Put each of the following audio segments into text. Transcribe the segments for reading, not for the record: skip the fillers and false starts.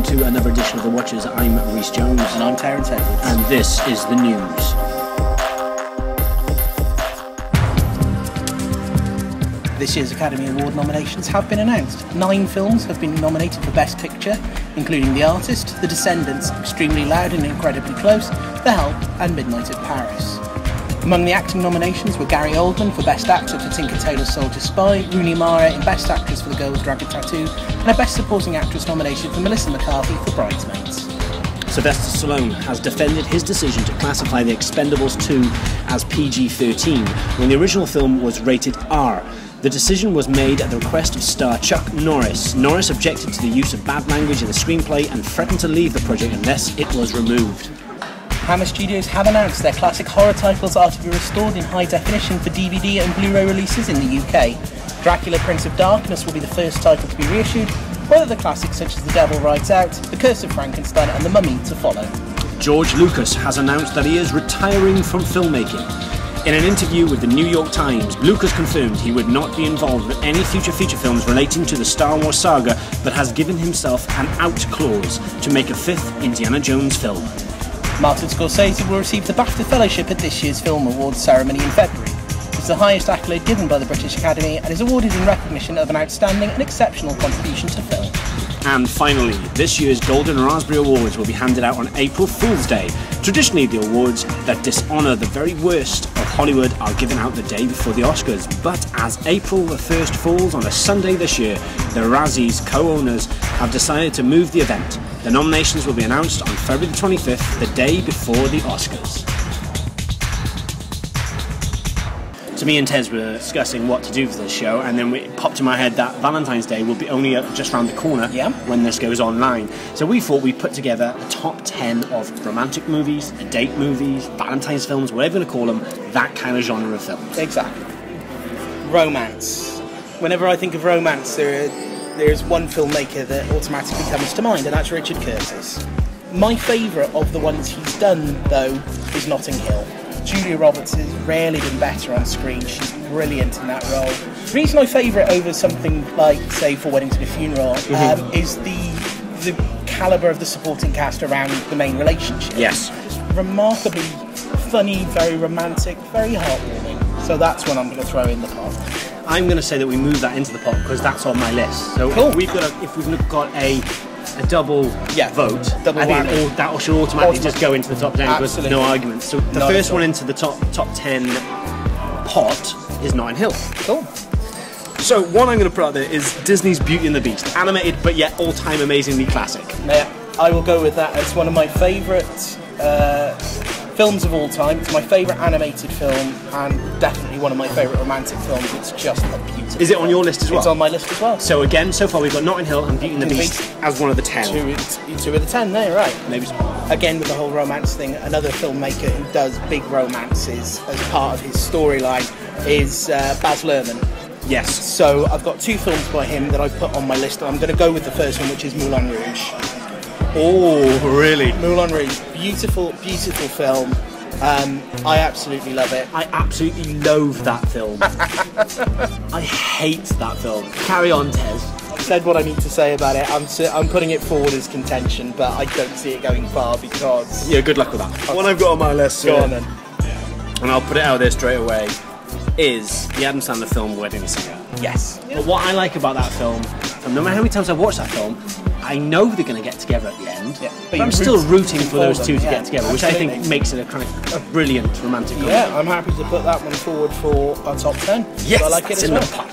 welcome to another edition of The Watchers. I'm Rhys Jones. And I'm Terence Edwards. And this is the news. This year's Academy Award nominations have been announced. 9 films have been nominated for Best Picture, including The Artist, The Descendants, Extremely Loud and Incredibly Close, The Help, and Midnight at Paris. Among the acting nominations were Gary Oldman for Best Actor for Tinker Tailor Soldier Spy, Rooney Mara in Best Actress for The Girl with Dragon Tattoo, and a Best Supporting Actress nomination for Melissa McCarthy for Bridesmaids. Sylvester Stallone has defended his decision to classify The Expendables 2 as PG-13 when the original film was rated R. The decision was made at the request of star Chuck Norris. Norris objected to the use of bad language in the screenplay and threatened to leave the project unless it was removed. Hammer Studios have announced their classic horror titles are to be restored in high definition for DVD and Blu-ray releases in the UK. Dracula Prince of Darkness will be the first title to be reissued, while other classics such as The Devil Rides Out, The Curse of Frankenstein and The Mummy to follow. George Lucas has announced that he is retiring from filmmaking. In an interview with the New York Times, Lucas confirmed he would not be involved with any future feature films relating to the Star Wars saga, but has given himself an out clause to make a 5th Indiana Jones film. Martin Scorsese will receive the BAFTA Fellowship at this year's Film Awards ceremony in February. It's the highest accolade given by the British Academy and is awarded in recognition of an outstanding and exceptional contribution to film. And finally, this year's Golden Raspberry Awards will be handed out on April Fool's Day. Traditionally, the awards that dishonour the very worst of Hollywood are given out the day before the Oscars. But as April the 1st falls on a Sunday this year, the Razzies co-owners have decided to move the event. The nominations will be announced on February the 25th, the day before the Oscars. So me and Tez were discussing what to do for this show, and then it popped in my head that Valentine's Day will be only just around the corner when this goes online. So we thought we'd put together a top 10 of romantic movies, date movies, Valentine's films, whatever you want to call them, that kind of genre of films. Exactly. Romance. Whenever I think of romance, there's one filmmaker that automatically comes to mind, and that's Richard Curtis. My favourite of the ones he's done, though, is Notting Hill. Julia Roberts has rarely been better on screen. She's brilliant in that role. The reason I favour it over something like, say, For Weddings and a Funeral is the calibre of the supporting cast around the main relationship. Yes. It's remarkably funny, very romantic, very heartwarming. So that's one I'm going to throw in the pot. I'm going to say that we move that into the pot because that's on my list. So cool. if we've got a double vote, double I think that should automatically just go into the top 10 because Absolutely. no arguments. So the first one into the top 10 pot is Notting Hill. Cool. So one I'm going to put out there is Disney's Beauty and the Beast, animated but yet all-time amazingly classic. Yeah, I will go with that. It's one of my favourite films of all time. It's my favourite animated film and definitely one of my favourite romantic films. It's just a beautiful Is it on your list as well? It's on my list as well. So again, so far we've got Notting Hill and Beauty and the Beast as one of the 10. Two of the 10 there, right. Maybe so. Again, with the whole romance thing, another filmmaker who does big romances as part of his storyline is Baz Luhrmann. Yes. So I've got 2 films by him that I've put on my list. I'm going to go with the first one, which is Moulin Rouge. Oh, really? Moulin Rouge, beautiful, beautiful film. I absolutely love it. I absolutely loathe that film. I hate that film. Carry on, Tez. I've said what I need to say about it. I'm putting it forward as contention, but I don't see it going far because... Yeah, good luck with that. What I've got on my list, go on then, and I'll put it out there straight away, is the Adam Sandler film Wedding Singer. Yes. But what I like about that film, and no matter how many times I've watched that film, I know they're going to get together at the end, but I'm still rooting for those two to get together, which I think makes it a kind of a brilliant romantic comedy. Yeah, I'm happy to put that one forward for our top 10. Yes, I like it as in well. the pot.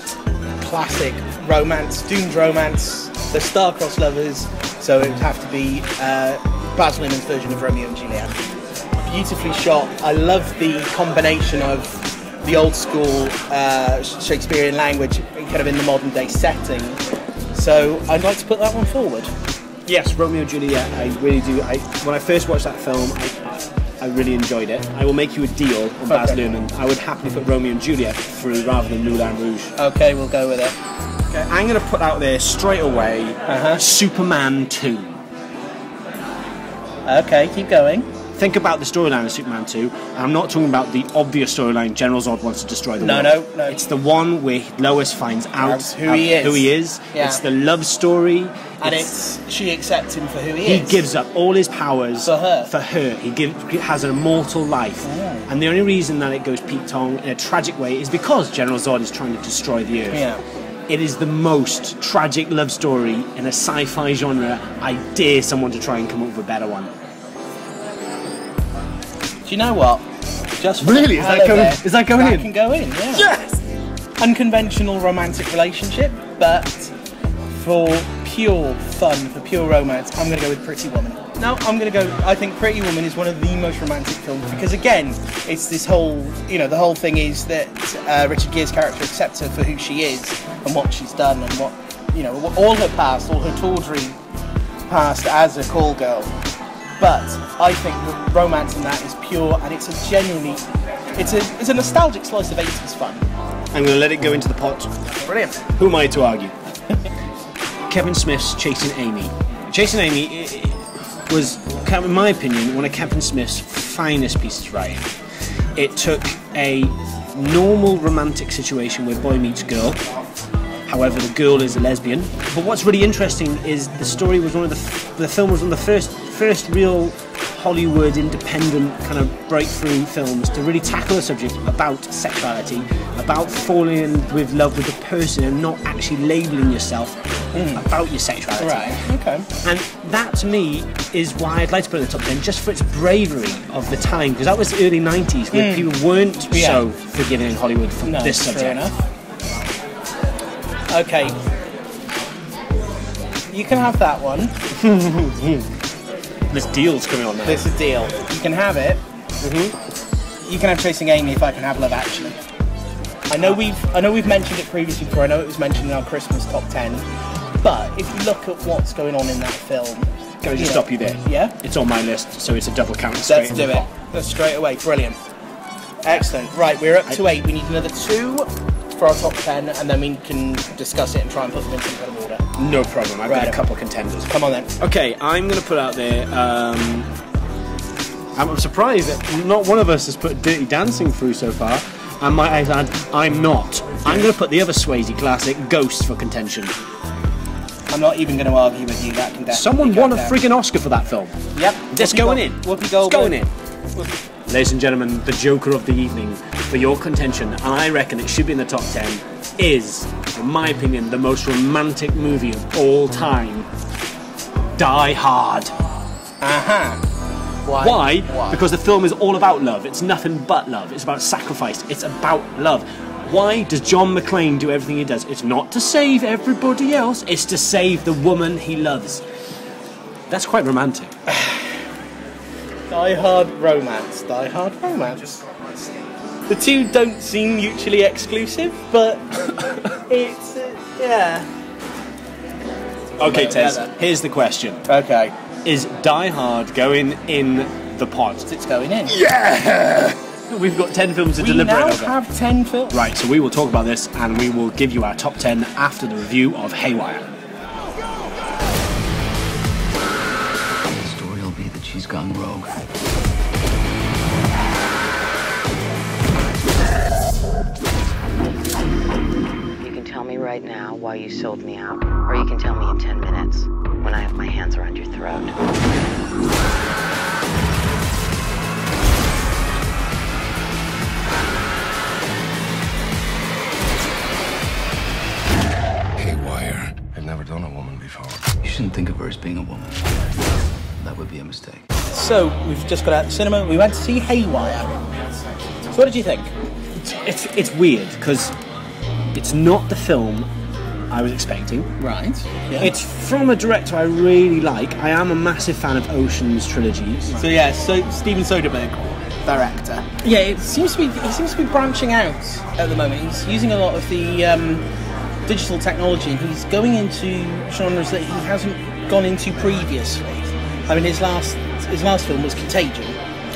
Classic romance, doomed romance. They're star-crossed lovers, so it would have to be Baz Luhrmann's version of Romeo and Juliet. Beautifully shot. I love the combination of the old school Shakespearean language kind of in the modern day setting. So I'd like to put that one forward. Yes, Romeo and Juliet, I really do. When I first watched that film, I really enjoyed it. I will make you a deal on Baz Luhrmann. I would happily put Romeo and Juliet through rather than Moulin Rouge. Okay, we'll go with it. Okay, I'm going to put out there straight away Superman 2. Okay, keep going. Think about the storyline of Superman 2, and I'm not talking about the obvious storyline, General Zod wants to destroy the world. No. It's the one where Lois finds out who he is. Yeah. It's the love story. And she accepts him for who he is. He gives up all his powers For her. He has an immortal life. And the only reason that it goes Pete Tong in a tragic way is because General Zod is trying to destroy the Earth. Yeah. It is the most tragic love story in a sci-fi genre. I dare someone to try and come up with a better one. Do you know what? Just for Really? the hell of it, Is that going that in? can go in, yeah. Yes! Unconventional romantic relationship, but for pure fun, for pure romance, I'm going to go with Pretty Woman. No, I'm going to go... I think Pretty Woman is one of the most romantic films because, again, it's this whole... You know, the whole thing is that Richard Gere's character accepts her for who she is and what she's done and what... You know, all her past, all her tawdry past as a call girl. But I think the romance in that is pure and it's a genuinely... It's a nostalgic slice of 80s fun. I'm going to let it go into the pot. Brilliant. Who am I to argue? Kevin Smith's Chasing Amy. Chasing Amy was, in my opinion, one of Kevin Smith's finest pieces of writing. It took a normal romantic situation where boy meets girl. However, the girl is a lesbian. But what's really interesting is the story was the film was one of the first real Hollywood independent kind of breakthrough films to really tackle a subject about sexuality, about falling with love with a person and not actually labelling yourself about your sexuality. Right, okay. And that to me is why I'd like to put it in the top 10, just for its bravery of the time, because that was the early 90s where people weren't so forgiving in Hollywood for this subject. Fair enough. Okay. You can have that one. This deal's coming on now. There's a deal. You can have it. You can have Chasing Amy if I can have Love Actually. I know we've mentioned it previously before. I know it was mentioned in our Christmas top 10. But if you look at what's going on in that film, can I just stop you there? Yeah. It's on my list, so it's a double count. Let's do it. Let's straight away. Brilliant. Excellent. Right, we're up to 8. We need another 2 for our top 10, and then we can discuss it and try and put them in some kind of order. No problem. I've got a couple contenders. Come on then. Okay, I'm going to put out there. I'm surprised that not one of us has put Dirty Dancing through so far. And might I add, I'm not. I'm going to put the other Swayze classic, Ghost, for contention. I'm not even going to argue with you. That can definitely Someone won a friggin' Oscar for that film. Yep. It's going in. Whoopi Goldberg. It's going in. Ladies and gentlemen, the Joker of the evening for your contention, and I reckon it should be in the top 10, is, in my opinion, the most romantic movie of all time. Die Hard. Why? Because the film is all about love. It's nothing but love. It's about sacrifice. It's about love. Why does John McClane do everything he does? It's not to save everybody else. It's to save the woman he loves. That's quite romantic. Die Hard romance. Die Hard romance. The two don't seem mutually exclusive, but it's yeah. Okay, Tez. Here's the question. Okay. Is Die Hard going in the pot? It's going in. Yeah! We've got 10 films to deliberate over. We now have 10 films. Right, so we will talk about this and we will give you our top 10 after the review of Haywire. The story will be that she's gone rogue. You can tell me right now why you sold me out, or you can tell me in 10 minutes when I have my hands around your throat. Haywire. I've never done a woman before. You shouldn't think of her as being a woman. That would be a mistake. So, we've just got out of the cinema. We went to see Haywire. So what did you think? It's weird, because it's not the film I was expecting. Right. Yeah. It's from a director I really like. I am a massive fan of Ocean's trilogies. So yeah, so Steven Soderbergh, director. Yeah, he seems to be branching out at the moment. He's using a lot of the digital technology, and he's going into genres that he hasn't gone into previously. I mean, his last film was Contagion.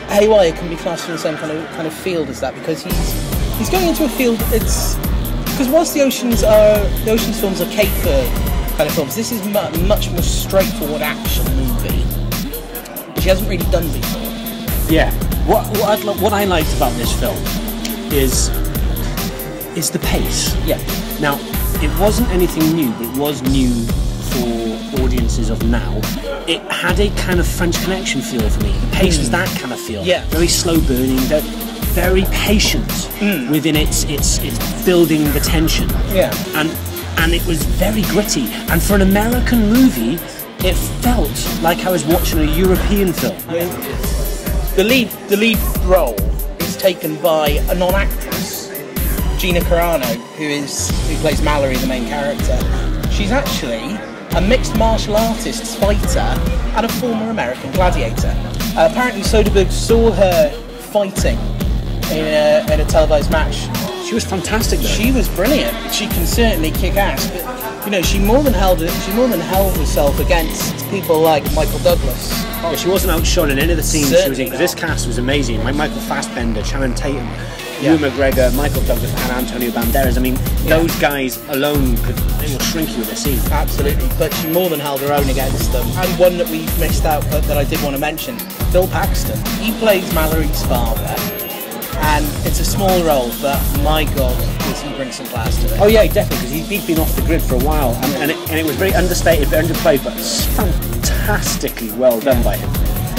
Haywire can be classed in the same kind of field as that, because he's going into a field. Because whilst the Ocean's films are caper kind of films, this is much more straightforward action movie, which he hasn't really done before. Yeah. What I liked about this film is the pace. Yeah. Now, it wasn't anything new, but it was new for audiences of now, it had a kind of French Connection feel for me. The pace was that kind of feel. Yeah. Very slow burning, very patient within its building the tension. Yeah. And it was very gritty. And for an American movie, it felt like I was watching a European film. The lead role is taken by a non-actress, Gina Carano, who plays Mallory, the main character. She's actually a mixed martial artist, fighter, and a former American gladiator. Apparently Soderbergh saw her fighting in a televised match. She was fantastic though. She was brilliant. She can certainly kick ass, but you know, she more than held herself against people like Michael Douglas. Yeah, she wasn't outshone in any of the scenes she was in, because this not. cast was amazing. Like Michael Fassbender, Channing Tatum, Ewan McGregor, Michael Douglas, and Antonio Banderas. I mean, those guys alone they will shrink you in a scene. Absolutely, but she more than held her own against them. And one that we've missed out, but that I did want to mention, Bill Paxton. He plays Mallory's father, and it's a small role, but my God, does he bring some class to it. Oh yeah, definitely, because he's been off the grid for a while, and it was very understated, very underplayed, but fantastically well done by him.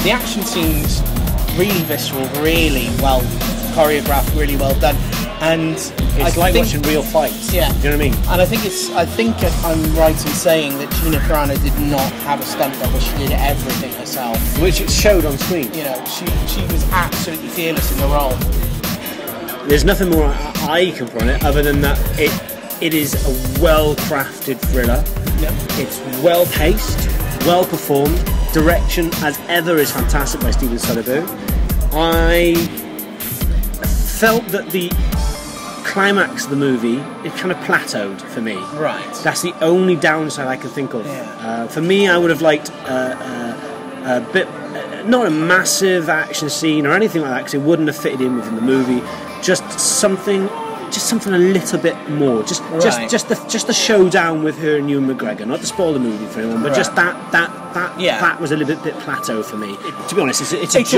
The action scenes, really visceral, really well choreographed, really well done, and It's like watching real fights. Yeah, do you know what I mean? And I think I'm right in saying that Gina Carano did not have a stunt double. She did everything herself, Which it showed on screen. you know. She was absolutely fearless in the role. There's nothing more I can put on it other than that it is a well-crafted thriller. Yeah. It's well-paced, well-performed. Direction, as ever, is fantastic by Steven Soderbergh. I felt that the climax of the movie, it kind of plateaued for me. Right. That's the only downside I can think of. Yeah. For me, I would have liked a bit, not a massive action scene or anything like that, because it wouldn't have fitted in within the movie. Just something a little bit more. Just the showdown with her and Ewan McGregor. Not to spoil the movie for anyone, but just that was a little bit plateau for me. To be honest, It's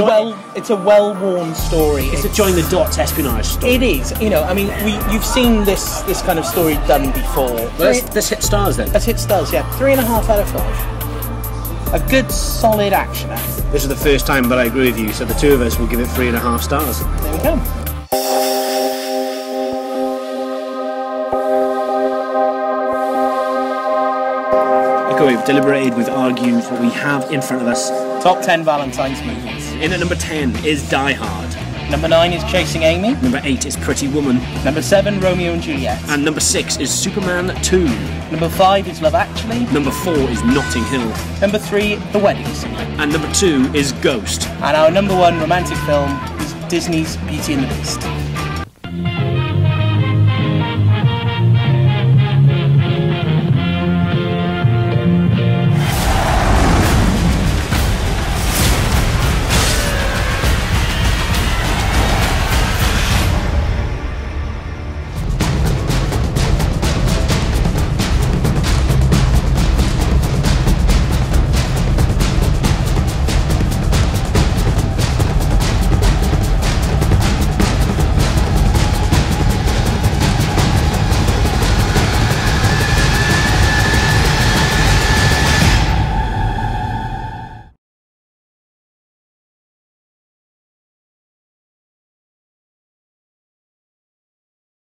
a well-worn story. It's a join the dots espionage story. It is. You know, I mean, you've seen this kind of story done before. Well, let's hit stars then. Let's hit stars. Yeah, 3.5 out of 5. A good, solid action act. This is the first time, but I agree with you. So the two of us will give it 3.5 stars. There we go. We've deliberated, we've argued what we have in front of us. Top 10 Valentine's movies. In at number 10 is Die Hard. Number 9 is Chasing Amy. Number 8 is Pretty Woman. Number 7, Romeo and Juliet. And number 6 is Superman 2. Number 5 is Love Actually. Number 4 is Notting Hill. Number 3, The Wedding Singer. And number 2 is Ghost. And our number 1 romantic film is Disney's Beauty and the Beast.